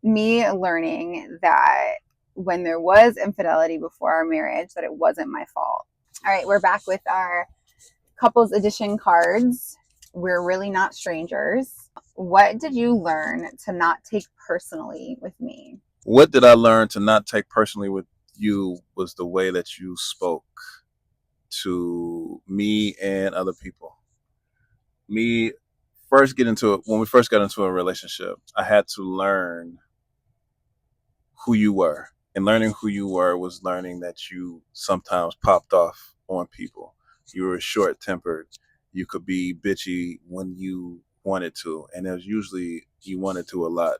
Me learning that when there was infidelity before our marriage, that it wasn't my fault. All right, we're back with our couples edition cards. We're really not strangers. What did you learn to not take personally with me? What did I learn to not take personally with you was the way that you spoke to me and other people. Me first get into it when we first got into a relationship, I had to learn who you were. And learning who you were was learning that you sometimes popped off on people. You were short tempered. You could be bitchy when you wanted to. And it was usually you wanted to a lot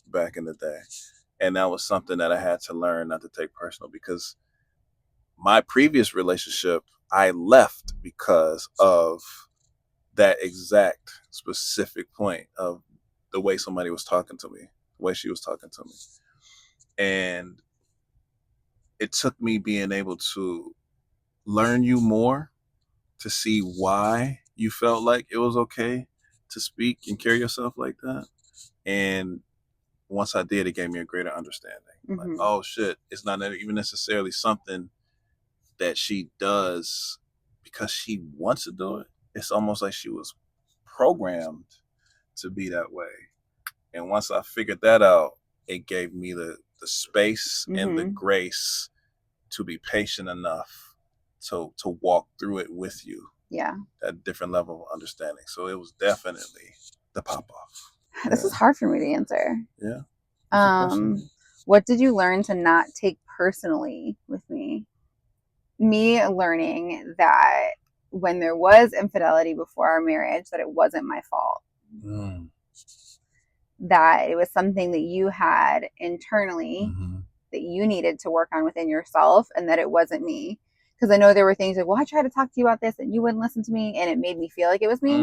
back in the day. And that was something that I had to learn not to take personal because my previous relationship, I left because of that exact specific point of the way somebody was talking to me, the way she was talking to me. And it took me being able to learn you more to see why you felt like it was okay to speak and carry yourself like that. And once I did, it gave me a greater understanding. Like, oh shit, it's not even necessarily something that she does because she wants to do it. It's almost like she was programmed to be that way. And once I figured that out, it gave me the space and the grace to be patient enough to walk through it with you. Yeah. At different level of understanding. So it was definitely the pop off. This is hard for me to answer. Yeah. What did you learn to not take personally with me? Me learning that when there was infidelity before our marriage, that it wasn't my fault. That it was something that you had internally that you needed to work on within yourself, and that it wasn't me. Because I know there were things like, well, I tried to talk to you about this and you wouldn't listen to me, and it made me feel like it was me.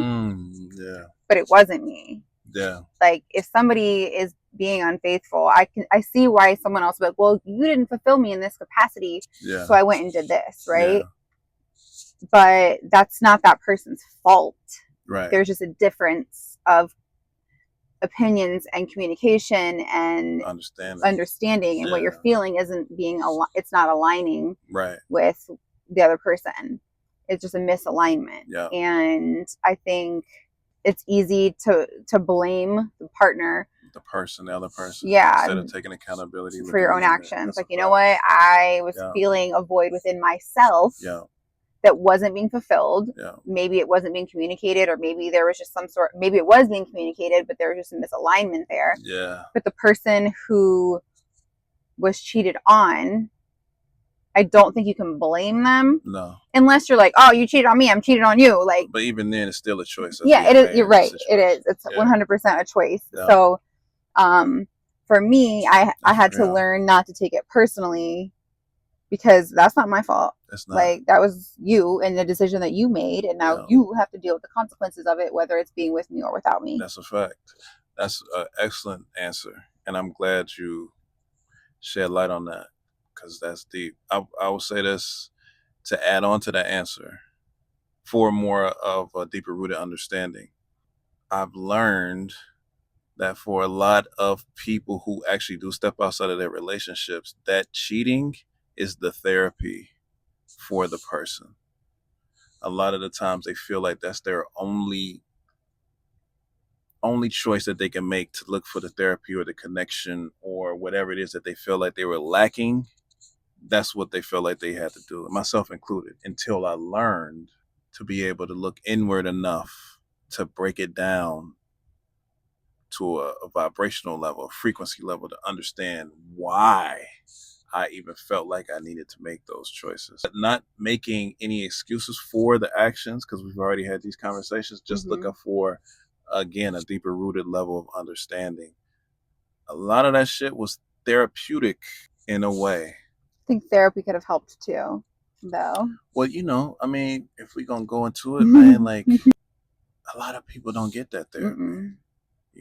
Yeah. But it wasn't me. Yeah. Like if somebody is being unfaithful, I see why someone else would be like, well, you didn't fulfill me in this capacity, so I went and did this, right? Yeah. But that's not that person's fault. Right. There's just a difference of opinions and communication and understanding, and what you're feeling isn't being it's not aligning with the other person. It's just a misalignment. And I think it's easy to blame the partner, the other person, instead of taking accountability for your own actions. Like, you know what, I was feeling a void within myself that wasn't being fulfilled. Maybe it wasn't being communicated, or maybe there was just maybe it was being communicated, but there was just a misalignment there. But the person who was cheated on, I don't think you can blame them. No. Unless you're like, oh, you cheated on me, I'm cheated on you. Like, but even then, it's still a choice. Yeah, it is. You're right. It is. It's 100% a choice. So, for me, I had to learn not to take it personally, because that's not my fault. It's not. Like, that was you and the decision that you made, and now you have to deal with the consequences of it, whether it's being with me or without me. That's a fact. That's an excellent answer, and I'm glad you shed light on that, because that's deep. I will say this to add on to that answer for more of a deeper rooted understanding. I've learned that for a lot of people who actually do step outside of their relationships, that cheating is the therapy for the person. A lot of the times they feel like that's their only choice that they can make to look for the therapy or the connection or whatever it is that they feel like they were lacking. That's what they felt like they had to do, myself included, until I learned to be able to look inward enough to break it down to a vibrational level, a frequency level, to understand why I even felt like I needed to make those choices. Not making any excuses for the actions, because we've already had these conversations, just looking for, again, a deeper rooted level of understanding. A lot of that shit was therapeutic in a way. I think therapy could have helped too, though. Well, I mean, if we're going to go into it, man, like, a lot of people don't get that therapy.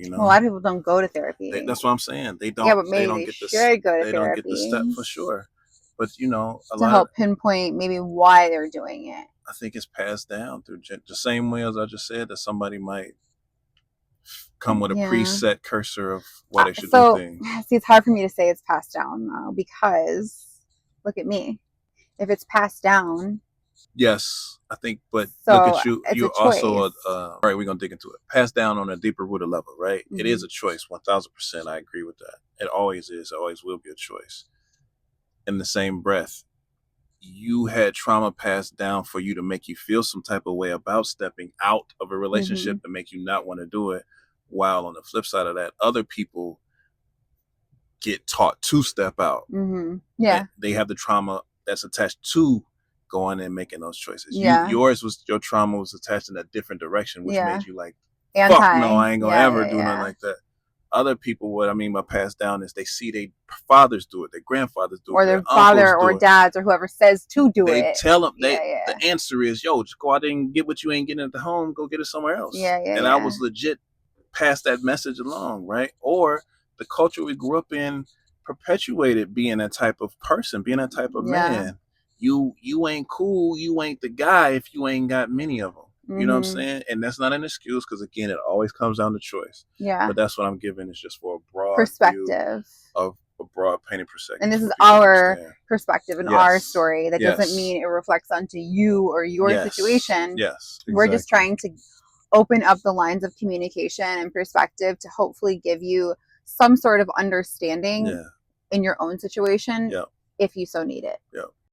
A lot of people don't go to therapy. That's what I'm saying. They don't. Yeah, but maybe they don't they get should the, go to they therapy. don't get the step for sure. But to help pinpoint maybe why they're doing it. I think it's passed down through the same way as I just said, that somebody might come with a preset cursor of what they should do things. See, it's hard for me to say it's passed down though, because look at me. If it's passed down. Yes, I think, but look at you. You're also, all right, we're going to dig into it. Passed down on a deeper rooted level, right? Mm-hmm. It is a choice. 1000%. I agree with that. It always is. It always will be a choice. In the same breath, you had trauma passed down for you to make you feel some type of way about stepping out of a relationship to make you not want to do it. While on the flip side of that, other people get taught to step out. Yeah. They have the trauma that's attached to going and making those choices. Yeah. Your trauma was attached in a different direction, which made you like, fuck no, I ain't gonna ever do nothing like that. Other people, what I mean by passed down is they see their fathers do it, their grandfathers do it, or their father or dads or whoever says to do it. They tell them, the answer is, yo, just go out there and get what you ain't getting at the home, go get it somewhere else. I was legit pass that message along, right? Or the culture we grew up in perpetuated being that type of person, being that type of man. You ain't cool, you ain't the guy if you ain't got many of them. You know what I'm saying? And that's not an excuse, because again, it always comes down to choice. Yeah. But that's what I'm giving, is just for a broad perspective of a broad painted perspective. And this is our perspective and our story. That doesn't mean it reflects onto you or your situation. Yes. Exactly. We're just trying to open up the lines of communication and perspective to hopefully give you some sort of understanding in your own situation if you so need it. Yeah.